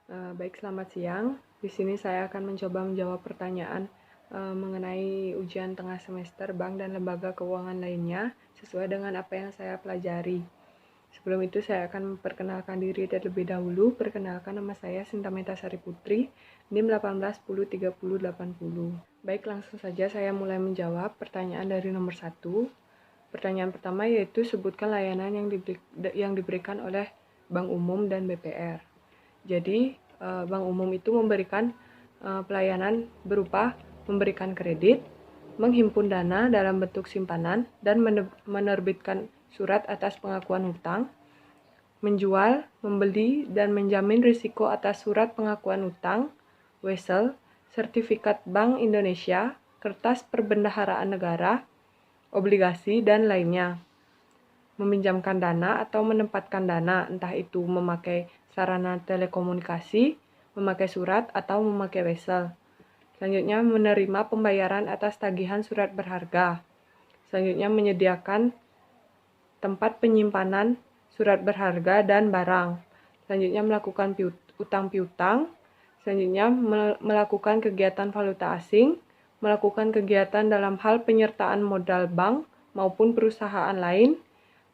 Baik, selamat siang. Di sini saya akan mencoba menjawab pertanyaan mengenai ujian tengah semester bank dan lembaga keuangan lainnya sesuai dengan apa yang saya pelajari. Sebelum itu saya akan memperkenalkan diri terlebih dahulu. Perkenalkan, nama saya Sinta Metasari Putri, NIM 18103080. Baik, langsung saja saya mulai menjawab pertanyaan dari nomor 1. Pertanyaan pertama yaitu sebutkan layanan yang diberikan oleh Bank Umum dan BPR. Jadi, Bank Umum itu memberikan pelayanan berupa memberikan kredit, menghimpun dana dalam bentuk simpanan, dan menerbitkan surat atas pengakuan hutang, menjual, membeli, dan menjamin risiko atas surat pengakuan hutang, wesel, sertifikat Bank Indonesia, kertas perbendaharaan negara, obligasi, dan lainnya. Meminjamkan dana atau menempatkan dana, entah itu memakai sarana telekomunikasi, memakai surat, atau memakai wesel. Selanjutnya, menerima pembayaran atas tagihan surat berharga. Selanjutnya, menyediakan tempat penyimpanan surat berharga dan barang. Selanjutnya, melakukan utang piutang. Selanjutnya, melakukan kegiatan valuta asing, melakukan kegiatan dalam hal penyertaan modal bank maupun perusahaan lain,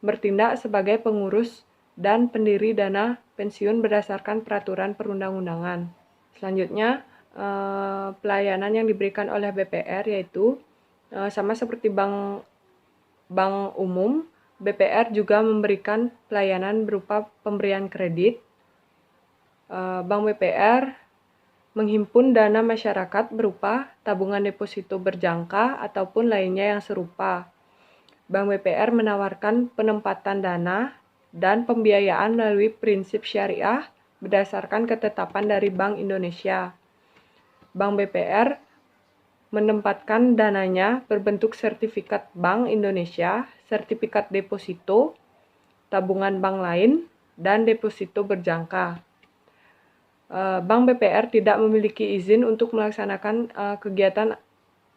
bertindak sebagai pengurus dan pendiri dana pensiun berdasarkan peraturan perundang-undangan. Selanjutnya, pelayanan yang diberikan oleh BPR yaitu sama seperti bank umum, BPR juga memberikan pelayanan berupa pemberian kredit. Bank BPR menghimpun dana masyarakat berupa tabungan deposito berjangka ataupun lainnya yang serupa. Bank BPR menawarkan penempatan dana dan pembiayaan melalui prinsip syariah berdasarkan ketetapan dari Bank Indonesia. Bank BPR menempatkan dananya berbentuk sertifikat Bank Indonesia, sertifikat deposito, tabungan bank lain, dan deposito berjangka. Bank BPR tidak memiliki izin untuk melaksanakan kegiatan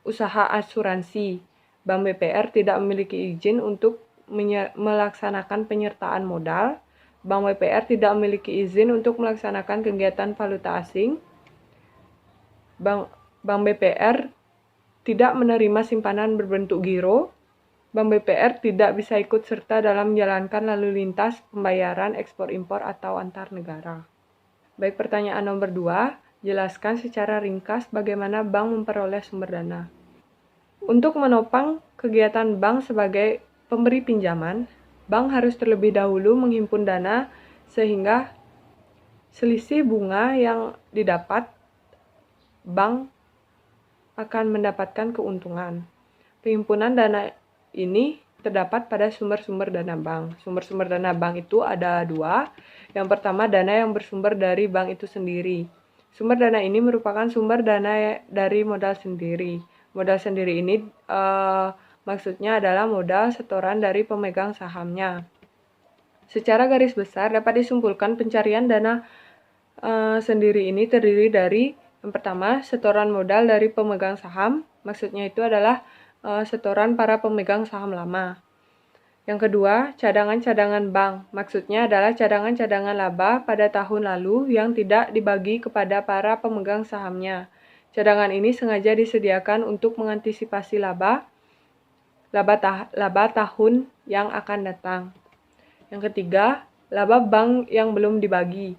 usaha asuransi. Bank BPR tidak memiliki izin untuk melaksanakan penyertaan modal. Bank BPR tidak memiliki izin untuk melaksanakan kegiatan valuta asing. Bank BPR tidak menerima simpanan berbentuk giro. Bank BPR tidak bisa ikut serta dalam menjalankan lalu lintas pembayaran ekspor-impor atau antar negara. Baik, pertanyaan nomor 2, jelaskan secara ringkas bagaimana bank memperoleh sumber dana. Untuk menopang kegiatan bank sebagai pemberi pinjaman, bank harus terlebih dahulu menghimpun dana sehingga selisih bunga yang didapat, bank akan mendapatkan keuntungan. Penghimpunan dana ini terdapat pada sumber-sumber dana bank. Sumber-sumber dana bank itu ada 2. Yang pertama, dana yang bersumber dari bank itu sendiri. Sumber dana ini merupakan sumber dana dari modal sendiri. Modal sendiri ini maksudnya adalah modal setoran dari pemegang sahamnya. Secara garis besar dapat disimpulkan pencarian dana sendiri ini terdiri dari yang pertama, setoran modal dari pemegang saham. Maksudnya itu adalah setoran para pemegang saham lama. Yang kedua, cadangan-cadangan bank. Maksudnya adalah cadangan-cadangan laba pada tahun lalu yang tidak dibagi kepada para pemegang sahamnya. Cadangan ini sengaja disediakan untuk mengantisipasi laba tahun yang akan datang. Yang ketiga, laba bank yang belum dibagi.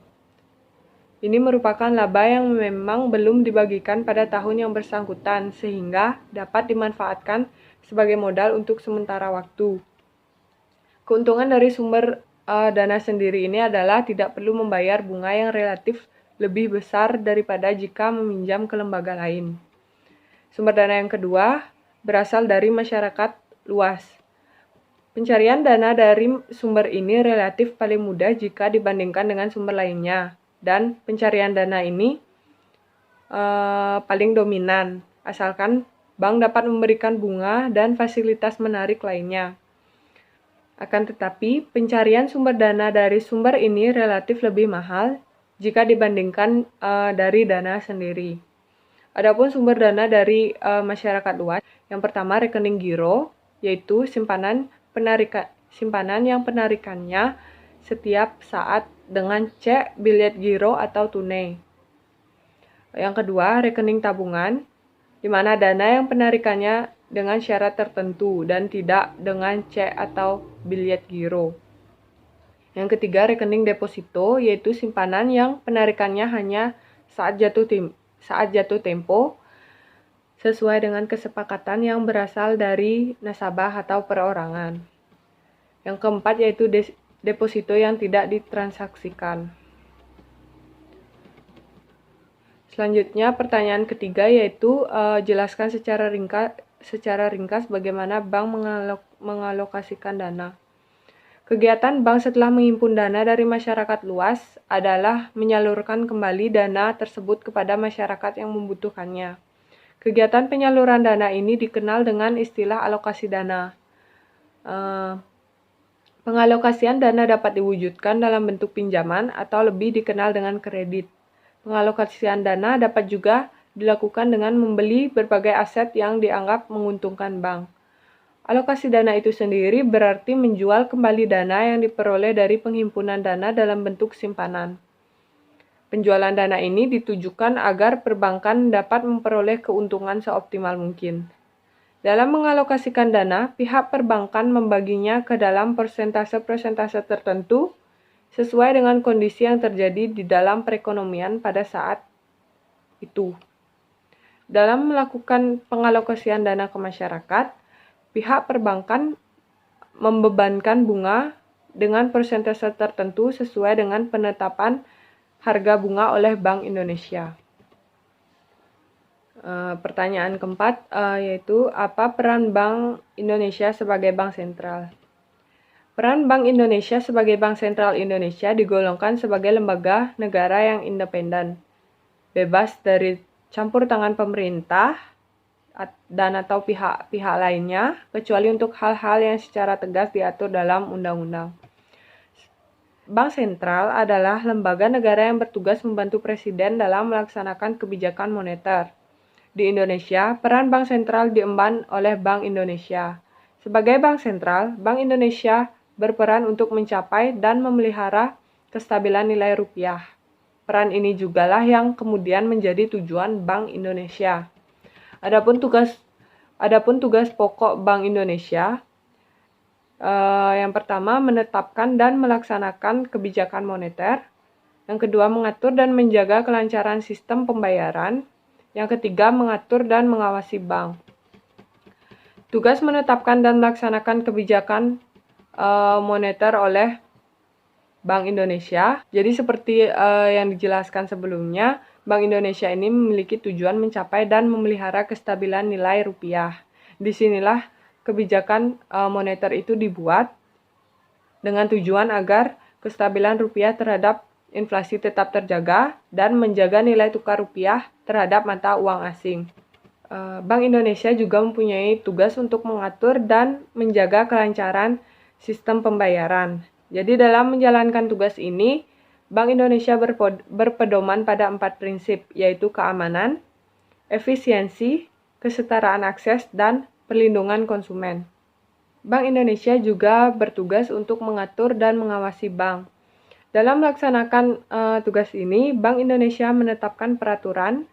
Ini merupakan laba yang memang belum dibagikan pada tahun yang bersangkutan sehingga dapat dimanfaatkan sebagai modal untuk sementara waktu. Keuntungan dari sumber dana sendiri ini adalah tidak perlu membayar bunga yang relatif lebih besar daripada jika meminjam ke lembaga lain. Sumber dana yang kedua berasal dari masyarakat luas. Pencarian dana dari sumber ini relatif paling mudah jika dibandingkan dengan sumber lainnya, dan pencarian dana ini paling dominan, asalkan bank dapat memberikan bunga dan fasilitas menarik lainnya. Akan tetapi, pencarian sumber dana dari sumber ini relatif lebih mahal jika dibandingkan dari dana sendiri. Adapun sumber dana dari masyarakat luas, yang pertama rekening giro, yaitu simpanan yang penarikannya setiap saat dengan cek, bilet giro, atau tunai. Yang kedua, rekening tabungan, di mana dana yang penarikannya dengan syarat tertentu dan tidak dengan cek atau bilet giro. Yang ketiga, rekening deposito, yaitu simpanan yang penarikannya hanya saat jatuh tempo sesuai dengan kesepakatan yang berasal dari nasabah atau perorangan. Yang keempat yaitu deposito yang tidak ditransaksikan. Selanjutnya pertanyaan ketiga yaitu jelaskan secara ringkas bagaimana bank mengalokasikan dana. Kegiatan bank setelah menghimpun dana dari masyarakat luas adalah menyalurkan kembali dana tersebut kepada masyarakat yang membutuhkannya. Kegiatan penyaluran dana ini dikenal dengan istilah alokasi dana. Pengalokasian dana dapat diwujudkan dalam bentuk pinjaman atau lebih dikenal dengan kredit. Pengalokasian dana dapat juga dilakukan dengan membeli berbagai aset yang dianggap menguntungkan bank. Alokasi dana itu sendiri berarti menjual kembali dana yang diperoleh dari penghimpunan dana dalam bentuk simpanan. Penjualan dana ini ditujukan agar perbankan dapat memperoleh keuntungan seoptimal mungkin. Dalam mengalokasikan dana, pihak perbankan membaginya ke dalam persentase-persentase tertentu sesuai dengan kondisi yang terjadi di dalam perekonomian pada saat itu. Dalam melakukan pengalokasian dana ke masyarakat, pihak perbankan membebankan bunga dengan persentase tertentu sesuai dengan penetapan harga bunga oleh Bank Indonesia. Pertanyaan keempat yaitu apa peran Bank Indonesia sebagai bank sentral? Peran Bank Indonesia sebagai Bank Sentral Indonesia digolongkan sebagai lembaga negara yang independen, bebas dari campur tangan pemerintah dan atau pihak-pihak lainnya, kecuali untuk hal-hal yang secara tegas diatur dalam undang-undang. Bank Sentral adalah lembaga negara yang bertugas membantu Presiden dalam melaksanakan kebijakan moneter. Di Indonesia, peran Bank Sentral diemban oleh Bank Indonesia. Sebagai Bank Sentral, Bank Indonesia berperan untuk mencapai dan memelihara kestabilan nilai rupiah. Peran ini jugalah yang kemudian menjadi tujuan Bank Indonesia. Adapun tugas pokok Bank Indonesia, yang pertama menetapkan dan melaksanakan kebijakan moneter, yang kedua mengatur dan menjaga kelancaran sistem pembayaran, yang ketiga mengatur dan mengawasi bank. Tugas menetapkan dan melaksanakan kebijakan moneter oleh Bank Indonesia. Jadi seperti yang dijelaskan sebelumnya, Bank Indonesia ini memiliki tujuan mencapai dan memelihara kestabilan nilai rupiah. Disinilah kebijakan moneter itu dibuat dengan tujuan agar kestabilan rupiah terhadap inflasi tetap terjaga dan menjaga nilai tukar rupiah terhadap mata uang asing. Bank Indonesia juga mempunyai tugas untuk mengatur dan menjaga kelancaran sistem pembayaran. Jadi dalam menjalankan tugas ini, Bank Indonesia berpedoman pada 4 prinsip, yaitu keamanan, efisiensi, kesetaraan akses, dan perlindungan konsumen. Bank Indonesia juga bertugas untuk mengatur dan mengawasi bank. Dalam melaksanakan tugas ini, Bank Indonesia menetapkan peraturan,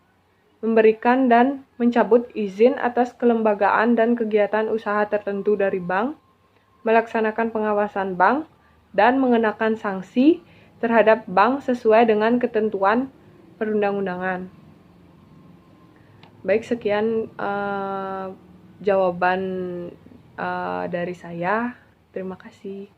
memberikan dan mencabut izin atas kelembagaan dan kegiatan usaha tertentu dari bank, melaksanakan pengawasan bank, dan mengenakan sanksi terhadap bank sesuai dengan ketentuan perundang-undangan. Baik, sekian jawaban dari saya. Terima kasih.